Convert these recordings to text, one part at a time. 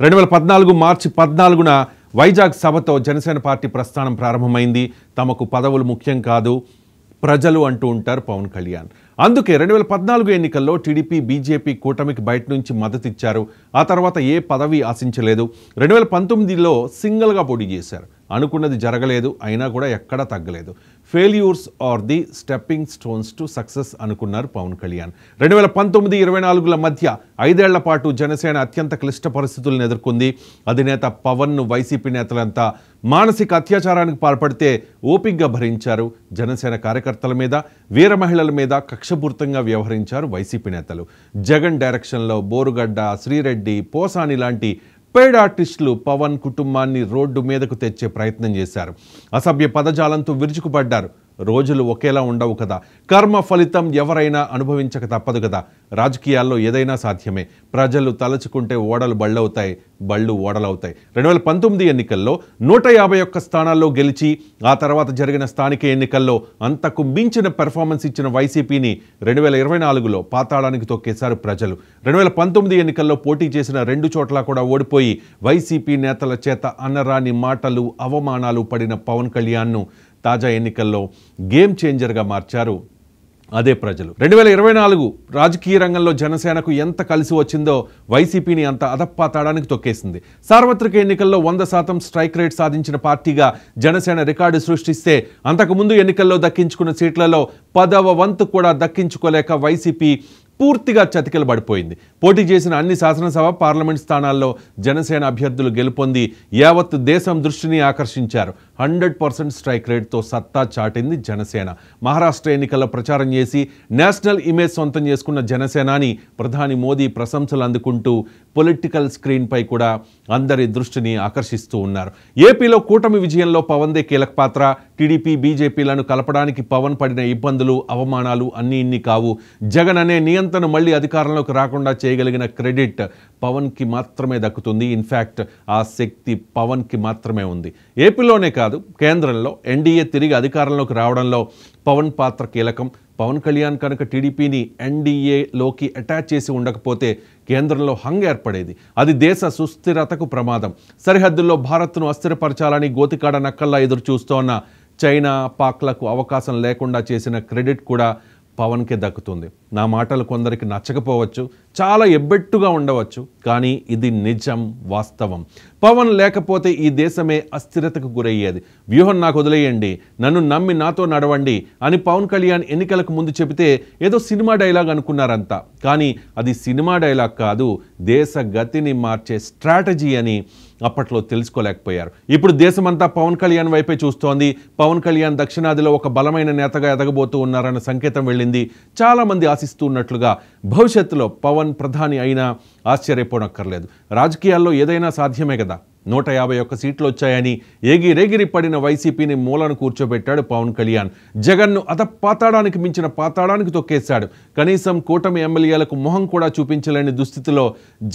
2014 మార్చి 14న Vizag సభతో Janasena party ప్రస్థానం ప్రారంభమైంది. తమకు పదవులు ముఖ్యం కాదు, ప్రజలు అంటూ ఉంటారు పవన్ కళ్యాణ్. అందుకే 2014 ఎన్నికల్లో టీడీపీ బీజేపీ కూటమికి బయట నుంచి మద్దతు ఇచ్చారు. ఆ తర్వాత ఏ పదవి ఆశించలేదు. 2019లో సింగిల్గా పోటీ చేశారు. అనుకున్నది జరగలేదు, అయినా కూడా ఎక్కడా తగ్గలేదు. Failures are the stepping stones to success అనుకున్నారు పవన్ కళ్యాణ్. 2019-24ల మధ్య 5 ఏళ్ల పాటు జనసేన అత్యంత క్లిష్ట పరిస్థితులను ఎదుర్కొంది. అధినేత పవన్ను వైసీపీ నేతలంతా మానసిక అత్యాచారానికి పాల్పడితే ఓపిగ్గా భరించారు. జనసేన కార్యకర్తల మీద, వీర మహిళల మీద కక్షపూర్తంగా వ్యవహరించారు వైసీపీ నేతలు. జగన్ డైరెక్షన్లో బోరుగడ్డ, శ్రీరెడ్డి, పోసాని లాంటి పెయిడ్ ఆర్టిస్టులు పవన్ కుటుంబాన్ని రోడ్డు మీదకు తెచ్చే ప్రయత్నం చేశారు. అసభ్య పదజాలంతో విరుచుకుపడ్డారు. రోజులు ఒకేలా ఉండవు కదా, కర్మ ఫలితం ఎవరైనా అనుభవించక తప్పదు కదా. రాజకీయాల్లో ఏదైనా సాధ్యమే. ప్రజలు తలుచుకుంటే ఓడలు బళ్ళవుతాయి, బళ్ళు ఓడలవుతాయి. 2019 ఎన్నికల్లో 151 స్థానాల్లో గెలిచి ఆ తర్వాత జరిగిన స్థానిక ఎన్నికల్లో అంతకు మించిన పెర్ఫార్మెన్స్ ఇచ్చిన వైసీపీని 2024లో పాతాళానికి తొక్కేశారు ప్రజలు. 2019 ఎన్నికల్లో పోటీ చేసిన 2 చోట్ల కూడా ఓడిపోయి వైసీపీ నేతల చేత అన్నరాని మాటలు, అవమానాలు పడిన పవన్ కళ్యాణ్ను తాజా ఎన్నికల్లో గేమ్ చేంజర్గా మార్చారు అదే ప్రజలు. 2024 రాజకీయ రంగంలో జనసేనకు ఎంత కలిసి వచ్చిందో వైసీపీని అంత అధపాతాళానికి తొక్కేసింది. సార్వత్రిక ఎన్నికల్లో 100% స్ట్రైక్ రేట్ సాధించిన పార్టీగా జనసేన రికార్డు సృష్టిస్తే అంతకుముందు ఎన్నికల్లో దక్కించుకున్న సీట్లలో 10వ వంతు కూడా దక్కించుకోలేక వైసీపీ పూర్తిగా చతికిల పడిపోయింది. పోటీ చేసిన అన్ని శాసనసభ, పార్లమెంట్ స్థానాల్లో జనసేన అభ్యర్థులు గెలుపొంది యావత్ దేశం దృష్టిని ఆకర్షించారు. 100% స్ట్రైక్ రేట్తో సత్తా చాటింది జనసేన. మహారాష్ట్ర ఎన్నికల్లో ప్రచారం చేసి నేషనల్ ఇమేజ్ సొంతం చేసుకున్న జనసేనాని ప్రధాని మోదీ ప్రశంసలు అందుకుంటూ పొలిటికల్ స్క్రీన్పై కూడా అందరి దృష్టిని ఆకర్షిస్తూ ఉన్నారు. ఏపీలో కూటమి విజయంలో పవన్దే కీలక పాత్ర. టీడీపీ బీజేపీలను కలపడానికి పవన్ పడిన ఇబ్బందులు, అవమానాలు అన్నీ ఇన్ని కావు. జగన్ అనే నియంత్రణ మళ్ళీ అధికారంలోకి రాకుండా చేయగలిగిన క్రెడిట్ పవన్కి మాత్రమే దక్కుతుంది. ఇన్ఫ్యాక్ట్ ఆ శక్తి పవన్కి మాత్రమే ఉంది. ఏపీలోనే కాదు, కేంద్రంలో ఎన్డీఏ తిరిగి అధికారంలోకి రావడంలో పవన్ పాత్ర కీలకం. పవన్ కళ్యాణ్ కనుక టీడీపీని ఎన్డీఏలోకి అటాచ్ చేసి ఉండకపోతే కేంద్రంలో హంగ్ ఏర్పడేది. అది దేశ సుస్థిరతకు ప్రమాదం. సరిహద్దుల్లో భారత్ను అస్థిరపరచాలని గోతికాడ నక్కల్లా ఎదురు చూస్తోన్న చైనా, పాక్లకు అవకాశం లేకుండా చేసిన క్రెడిట్ కూడా పవన్కే దక్కుతుంది. నా మాటలు కొందరికి నచ్చకపోవచ్చు, చాలా ఎబ్బెట్టుగా ఉండవచ్చు, కానీ ఇది నిజం, వాస్తవం. పవన్ లేకపోతే ఈ దేశమే అస్థిరతకు గురయ్యేది. వ్యూహం నాకు వదిలేయండి, నన్ను నమ్మి నాతో నడవండి అని పవన్ కళ్యాణ్ ఎన్నికలకు ముందు చెబితే ఏదో సినిమా డైలాగ్ అనుకున్నారంతా. కానీ అది సినిమా డైలాగ్ కాదు, దేశ గతిని మార్చే స్ట్రాటజీ అని అప్పట్లో తెలుసుకోలేకపోయారు. ఇప్పుడు దేశమంతా పవన్ కళ్యాణ్ వైపే చూస్తోంది. పవన్ కళ్యాణ్ దక్షిణాదిలో ఒక బలమైన నేతగా ఎదగబోతూ ఉన్నారన్న సంకేతం వెళ్ళింది. చాలామంది ఆశిస్తూ ఉన్నట్లుగా భవిష్యత్తులో పవన్ ప్రధాని అయినా ఆశ్చర్యపోనక్కర్లేదు. రాజకీయాల్లో ఏదైనా సాధ్యమే కదా. 151 సీట్లు వచ్చాయని ఎగిరెగిరి పడిన వైసీపీని మూలను కూర్చోబెట్టాడు పవన్ కళ్యాణ్. జగన్ను అధపాతాళానికి మించిన పాతాళానికి తొక్కేశాడు. కనీసం కూటమి ఎమ్మెల్యేలకు మొహం కూడా చూపించలేని దుస్థితిలో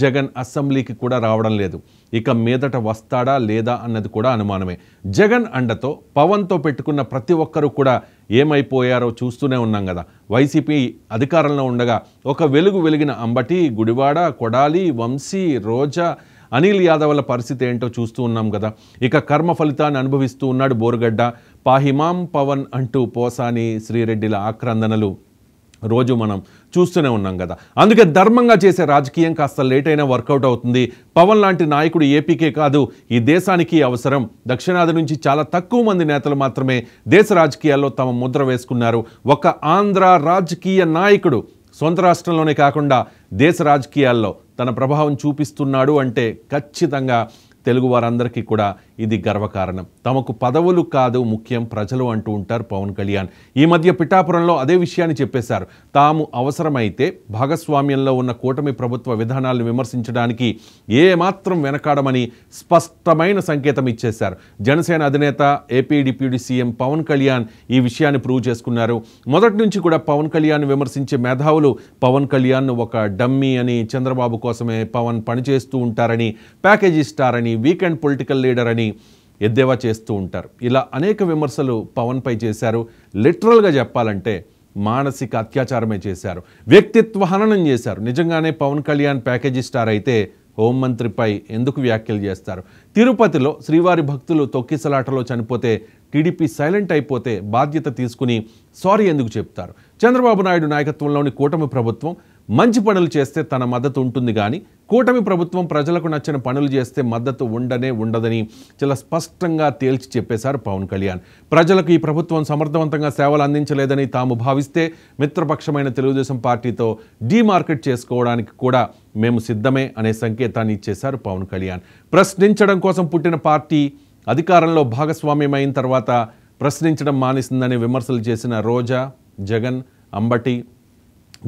జగన్ అసెంబ్లీకి కూడా రావడం లేదు. ఇక మీదట వస్తాడా లేదా అన్నది కూడా అనుమానమే. జగన్ అండతో పవన్తో పెట్టుకున్న ప్రతి ఒక్కరూ కూడా ఏమైపోయారో చూస్తూనే ఉన్నాం కదా. వైసీపీ అధికారంలో ఉండగా ఒక వెలుగు వెలిగిన అంబటి, గుడివాడ, కొడాలి, వంశీ, రోజా, అనిల్ యాదవ్ల పరిస్థితి ఏంటో చూస్తూ ఉన్నాం కదా. ఇక కర్మ ఫలితాన్ని అనుభవిస్తూ ఉన్నాడు బోరుగడ్డ. పాహిమాం పవన్ అంటూ పోసాని, శ్రీరెడ్డిల ఆక్రందనలు రోజు మనం చూస్తూనే ఉన్నాం కదా. అందుకే ధర్మంగా చేసే రాజకీయం కాస్త లేట్ అయినా వర్కౌట్ అవుతుంది. పవన్ లాంటి నాయకుడు ఏపీకే కాదు, ఈ దేశానికి అవసరం. దక్షిణాది నుంచి చాలా తక్కువ మంది నేతలు మాత్రమే దేశ రాజకీయాల్లో తమ ముద్ర వేసుకున్నారు. ఒక ఆంధ్ర రాజకీయ నాయకుడు సొంత రాష్ట్రంలోనే కాకుండా దేశ రాజకీయాల్లో తన ప్రభావం చూపిస్తున్నాడు అంటే ఖచ్చితంగా తెలుగు వారందరికీ కూడా ఇది గర్వకారణం. తమకు పదవులు కాదు ముఖ్యం, ప్రజలు అంటూ ఉంటారు పవన్ కళ్యాణ్. ఈ మధ్య పిఠాపురంలో అదే విషయాన్ని చెప్పేశారు. తాము అవసరమైతే భాగస్వామ్యంలో ఉన్న కూటమి ప్రభుత్వ విధానాలను విమర్శించడానికి ఏమాత్రం వెనకాడమని స్పష్టమైన సంకేతం ఇచ్చేశారు. జనసేన అధినేత, AP deputy CM Pavan Kalyan ఈ విషయాన్ని ప్రూవ్ చేసుకున్నారు. మొదటి నుంచి కూడా పవన్ కళ్యాణ్ విమర్శించే మేధావులు పవన్ కళ్యాణ్ ఒక డమ్మీ అని, చంద్రబాబు కోసమే పవన్ పనిచేస్తూ ఉంటారని, ప్యాకేజీ స్టార్ అని, వీకెండ్ పొలిటికల్ లీడర్ అని ఎద్దేవా చేస్తూ ఉంటారు. ఇలా అనేక విమర్శలు పవన్పై చేశారు. లిటరల్గా చెప్పాలంటే మానసిక అత్యాచారమే చేశారు, వ్యక్తిత్వ హననం చేశారు. నిజంగానే పవన్ కళ్యాణ్ ప్యాకేజీ స్టార్ అయితే హోంమంత్రిపై ఎందుకు వ్యాఖ్యలు చేస్తారు? తిరుపతిలో శ్రీవారి భక్తులు తొక్కిసలాటలో చనిపోతే టీడీపీ సైలెంట్ అయిపోతే బాధ్యత తీసుకుని సారీ ఎందుకు చెప్తారు? చంద్రబాబు నాయుడు నాయకత్వంలోని కూటమి ప్రభుత్వం మంచి పనులు చేస్తే తన మద్దతు ఉంటుంది, కానీ కూటమి ప్రభుత్వం ప్రజలకు నచ్చిన పనులు చేస్తే మద్దతు ఉండదని చాలా స్పష్టంగా తేల్చి చెప్పేశారు పవన్ కళ్యాణ్. ప్రజలకు ఈ ప్రభుత్వం సమర్థవంతంగా సేవలు అందించలేదని తాము భావిస్తే మిత్రపక్షమైన తెలుగుదేశం పార్టీతో డీమార్కెట్ చేసుకోవడానికి కూడా మేము సిద్ధమే అనే సంకేతాన్ని ఇచ్చేశారు పవన్ కళ్యాణ్. ప్రశ్నించడం కోసం పుట్టిన పార్టీ అధికారంలో భాగస్వామ్యమైన తర్వాత ప్రశ్నించడం మానేసిందని విమర్శలు చేసిన రోజా, జగన్, అంబటి,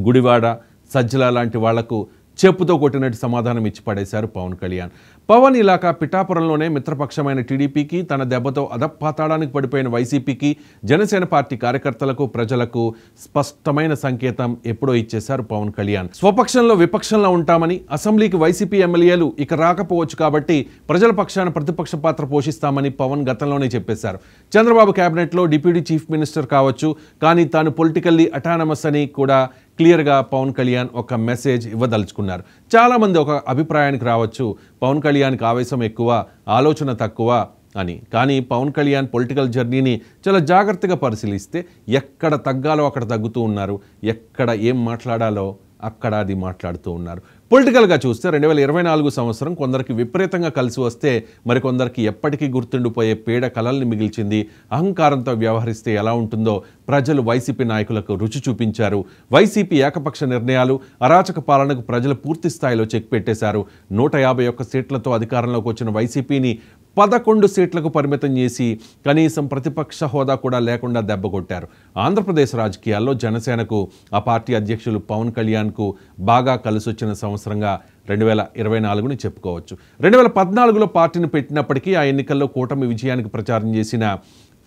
గుడివాడ, సజ్జల లాంటి వాళ్లకు చెప్పుతో కొట్టినట్టు సమాధానం ఇచ్చి పడేశారు పవన్ కళ్యాణ్. పవన్ ఇలాకా పిఠాపురంలోనే మిత్రపక్షమైన టీడీపీకి, తన దెబ్బతో అధపాతాళానికి పడిపోయిన వైసీపీకి, జనసేన పార్టీ కార్యకర్తలకు, ప్రజలకు స్పష్టమైన సంకేతం ఎప్పుడో ఇచ్చేశారు పవన్ కళ్యాణ్. స్వపక్షంలో విపక్షంలో ఉంటామని, అసెంబ్లీకి వైసీపీ ఎమ్మెల్యేలు ఇక రాకపోవచ్చు కాబట్టి ప్రజల పక్షాన ప్రతిపక్ష పాత్ర పోషిస్తామని పవన్ గతంలోనే చెప్పేశారు. చంద్రబాబు కేబినెట్లో డిప్యూటీ చీఫ్ మినిస్టర్ కావచ్చు, కానీ తాను పొలిటికల్లీ అటానమస్ అని కూడా క్లియర్గా పవన్ కళ్యాణ్ ఒక మెసేజ్ ఇవ్వదలుచుకున్నారు. చాలామంది ఒక అభిప్రాయానికి రావచ్చు, పవన్ కళ్యాణ్కి ఆవేశం ఎక్కువ, ఆలోచన తక్కువ అని. కానీ పవన్ కళ్యాణ్ పొలిటికల్ జర్నీని చాలా జాగ్రత్తగా పరిశీలిస్తే ఎక్కడ తగ్గాలో అక్కడ తగ్గుతూ ఉన్నారు, ఎక్కడ ఏం మాట్లాడాలో అక్కడ అది మాట్లాడుతూ ఉన్నారు. పొలిటికల్గా చూస్తే 2024 సంవత్సరం కొందరికి విపరీతంగా కలిసి వస్తే మరికొందరికి ఎప్పటికీ గుర్తుండిపోయే పీడ కలల్ని మిగిల్చింది. అహంకారంతో వ్యవహరిస్తే ఎలా ఉంటుందో ప్రజలు వైసీపీ నాయకులకు రుచి చూపించారు. వైసీపీ ఏకపక్ష నిర్ణయాలు, అరాచక పాలనకు ప్రజలు పూర్తి స్థాయిలో చెక్ పెట్టేశారు. 151 సీట్లతో అధికారంలోకి వచ్చిన వైసీపీని 11 సీట్లకు పరిమితం చేసి కనీసం ప్రతిపక్ష హోదా కూడా లేకుండా దెబ్బకొట్టారు. ఆంధ్రప్రదేశ్ రాజకీయాల్లో జనసేనకు ఆ పార్టీ అధ్యక్షులు పవన్ కళ్యాణ్కు బాగా కలిసొచ్చిన సంవత్సరంగా 2024ని చెప్పుకోవచ్చు. 2014లో పార్టీని పెట్టినప్పటికీ ఆ ఎన్నికల్లో కూటమి విజయానికి ప్రచారం చేసిన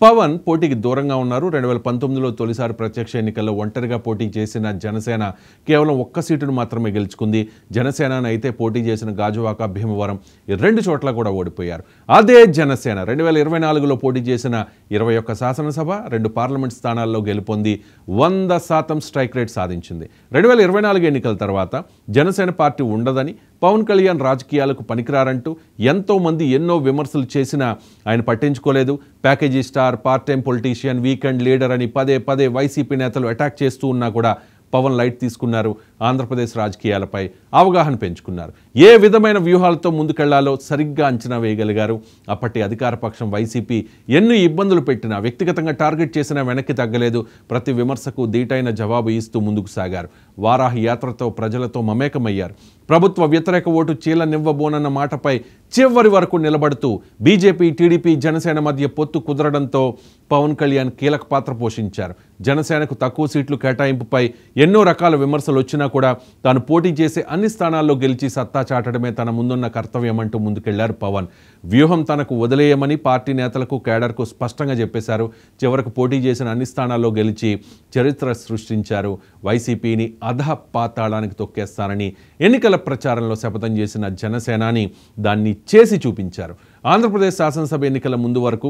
పవన్ పోటీకి దూరంగా ఉన్నారు. 2019లో తొలిసారి ప్రత్యక్ష ఎన్నికల్లో ఒంటరిగా పోటీ చేసిన జనసేన కేవలం 1 సీటును మాత్రమే గెలుచుకుంది. జనసేన అయితే పోటీ చేసిన గాజువాక, భీమవరం ఈ 2 చోట్ల కూడా ఓడిపోయారు. అదే జనసేన 2024లో పోటీ చేసిన 21 శాసనసభ, 2 పార్లమెంట్ స్థానాల్లో గెలుపొంది 100% స్ట్రైక్ రేట్ సాధించింది. 2024 ఎన్నికల తర్వాత జనసేన పార్టీ ఉండదని, పవన్ కళ్యాణ్ రాజకీయాలకు పనికిరారంటూ ఎంతోమంది ఎన్నో విమర్శలు చేసినా ఆయన పట్టించుకోలేదు. Package star, part time politician, weekend leader అని పదే వైసీపీ నేతలు అటాక్ చేస్తూ ఉన్నా కూడా పవన్ లైట్ తీసుకున్నారు. ఆంధ్రప్రదేశ్ రాజకీయాలపై అవగాహన పెంచుకున్నారు. ఏ విధమైన వ్యూహాలతో ముందుకెళ్లాలో సరిగ్గా అంచనా వేయగలిగారు. అప్పటి అధికార పక్షం వైసీపీ ఎన్ని ఇబ్బందులు పెట్టినా, వ్యక్తిగతంగా టార్గెట్ చేసినా వెనక్కి తగ్గలేదు. ప్రతి విమర్శకు ధీటైన జవాబు ఇస్తూ ముందుకు సాగారు. వారాహి యాత్రతో ప్రజలతో మమేకమయ్యారు. ప్రభుత్వ వ్యతిరేక ఓటు చీలనివ్వబోనన్న మాటపై చివరి వరకు నిలబడుతూ బీజేపీ, టీడీపీ, జనసేన మధ్య పొత్తు కుదరడంతో పవన్ కళ్యాణ్ కీలక పాత్ర పోషించారు. జనసేనకు తక్కువ సీట్లు కేటాయింపుపై ఎన్నో రకాల విమర్శలు వచ్చినా కూడా తాను పోటీ చేసే అన్ని స్థానాల్లో గెలిచి సత్తా చాటడమే తన ముందున్న కర్తవ్యం అంటూ ముందుకెళ్లారు పవన్. వ్యూహం తనకు వదిలేయమని పార్టీ నేతలకు, కేడర్కు స్పష్టంగా చెప్పేశారు. చివరకు పోటీ చేసిన అన్ని స్థానాల్లో గెలిచి చరిత్ర సృష్టించారు. వైసీపీని అధపాతాళానికి తొక్కేస్తానని ఎన్నికల ప్రచారంలో శపథం చేసిన జనసేనాని దాన్ని చేసి చూపించారు. ఆంధ్రప్రదేశ్ శాసనసభ ఎన్నికల ముందు వరకు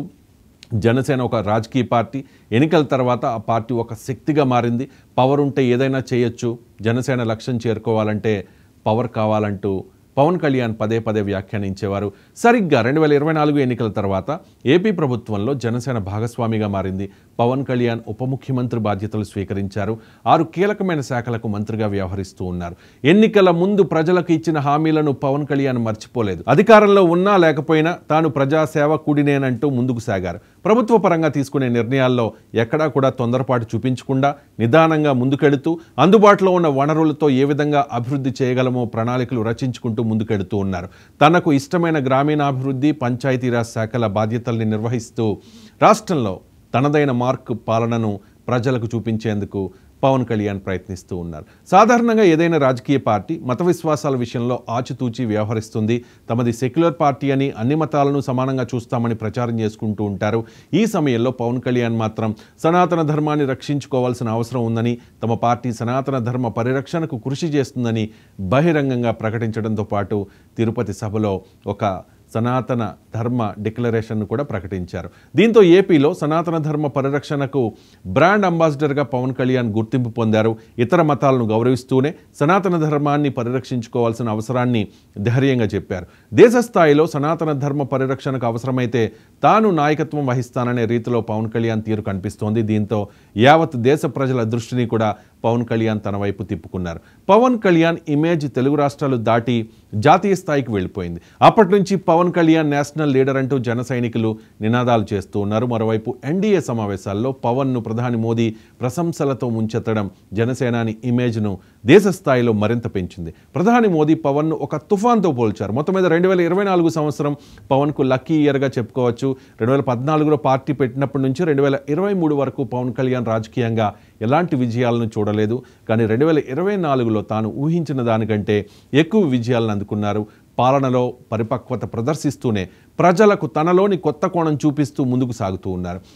జనసేన ఒక రాజకీయ పార్టీ, ఎన్నికల తర్వాత ఆ పార్టీ ఒక శక్తిగా మారింది. పవర్ ఉంటే ఏదైనా చేయొచ్చు, జనసేన లక్ష్యం చేరుకోవాలంటే పవర్ కావాలంటూ పవన్ కళ్యాణ్ పదే వ్యాఖ్యానించేవారు. సరిగ్గా 2024 ఎన్నికల తర్వాత ఏపీ ప్రభుత్వంలో జనసేన భాగస్వామిగా మారింది. పవన్ కళ్యాణ్ ఉప ముఖ్యమంత్రి బాధ్యతలు స్వీకరించారు. 6 కీలకమైన శాఖలకు మంత్రిగా వ్యవహరిస్తూ ఉన్నారు. ఎన్నికల ముందు ప్రజలకు ఇచ్చిన హామీలను పవన్ కళ్యాణ్ మర్చిపోలేదు. అధికారంలో ఉన్నా లేకపోయినా తాను ప్రజాసేవకుడినేనంటూ ముందుకు సాగారు. ప్రభుత్వ పరంగా తీసుకునే నిర్ణయాల్లో ఎక్కడా కూడా తొందరపాటు చూపించకుండా నిదానంగా ముందుకెడుతూ అందుబాటులో ఉన్న వనరులతో ఏ విధంగా అభివృద్ధి చేయగలమో ప్రణాళికలు రచించుకుంటూ ముందుకెడుతూ ఉన్నారు. తనకు ఇష్టమైన గ్రామీణాభివృద్ధి, పంచాయతీరాజ్ శాఖల బాధ్యతల్ని నిర్వహిస్తూ రాష్ట్రంలో తనదైన మార్క్ పాలనను ప్రజలకు చూపించేందుకు పవన్ కళ్యాణ్ ప్రయత్నిస్తూ ఉన్నారు. సాధారణంగా ఏదైనా రాజకీయ పార్టీ మత విశ్వాసాల విషయంలో ఆచితూచి వ్యవహరిస్తుంది. తమది సెక్యులర్ పార్టీ అని, అన్ని మతాలను సమానంగా చూస్తామని ప్రచారం చేసుకుంటూ ఉంటారు. ఈ సమయంలో పవన్ కళ్యాణ్ మాత్రం సనాతన ధర్మాన్ని రక్షించుకోవాల్సిన అవసరం ఉందని, తమ పార్టీ సనాతన ధర్మ పరిరక్షణకు కృషి చేస్తుందని బహిరంగంగా ప్రకటించడంతో పాటు తిరుపతి సభలో ఒక సనాతన ధర్మ డిక్లరేషన్ను కూడా ప్రకటించారు. దీంతో ఏపీలో సనాతన ధర్మ పరిరక్షణకు బ్రాండ్ అంబాసిడర్గా పవన్ కళ్యాణ్ గుర్తింపు పొందారు. ఇతర మతాలను గౌరవిస్తూనే సనాతన ధర్మాన్ని పరిరక్షించుకోవాల్సిన అవసరాన్ని ధైర్యంగా చెప్పారు. దేశ స్థాయిలో సనాతన ధర్మ పరిరక్షణకు అవసరమైతే తాను నాయకత్వం వహిస్తాననే రీతిలో పవన్ కళ్యాణ్ తీరు కనిపిస్తోంది. దీంతో యావత్ దేశ ప్రజల దృష్టిని కూడా పవన్ కళ్యాణ్ తన వైపు తిప్పుకున్నారు. పవన్ కళ్యాణ్ ఇమేజ్ తెలుగు రాష్ట్రాలు దాటి జాతీయ స్థాయికి వెళ్ళిపోయింది. అప్పటి నుంచి పవన్ కళ్యాణ్ నేషనల్ లీడర్ అంటూ జన సైనికులు నినాదాలు చేస్తూ ఉన్నారు. మరోవైపు ఎన్డీఏ సమావేశాల్లో పవన్ను ప్రధాని మోదీ ప్రశంసలతో ముంచెత్తడం జనసేనాని ఇమేజ్ను దేశ స్థాయిలో మరింత పెంచింది. ప్రధాని మోదీ పవన్ను ఒక తుఫాన్తో పోల్చారు. మొత్తం మీద 2024 సంవత్సరం పవన్కు లక్కీ ఇయర్గా చెప్పుకోవచ్చు. 2014లో పార్టీ పెట్టినప్పటి నుంచి 2023 వరకు పవన్ కళ్యాణ్ రాజకీయంగా ఎలాంటి విజయాలను చూడలేదు. కానీ 2024లో తాను ఊహించిన దానికంటే ఎక్కువ విజయాలను అందుకున్నారు. పాలనలో పరిపక్వత ప్రదర్శిస్తూనే ప్రజలకు తనలోని కొత్త కోణం చూపిస్తూ ముందుకు సాగుతూ ఉన్నారు.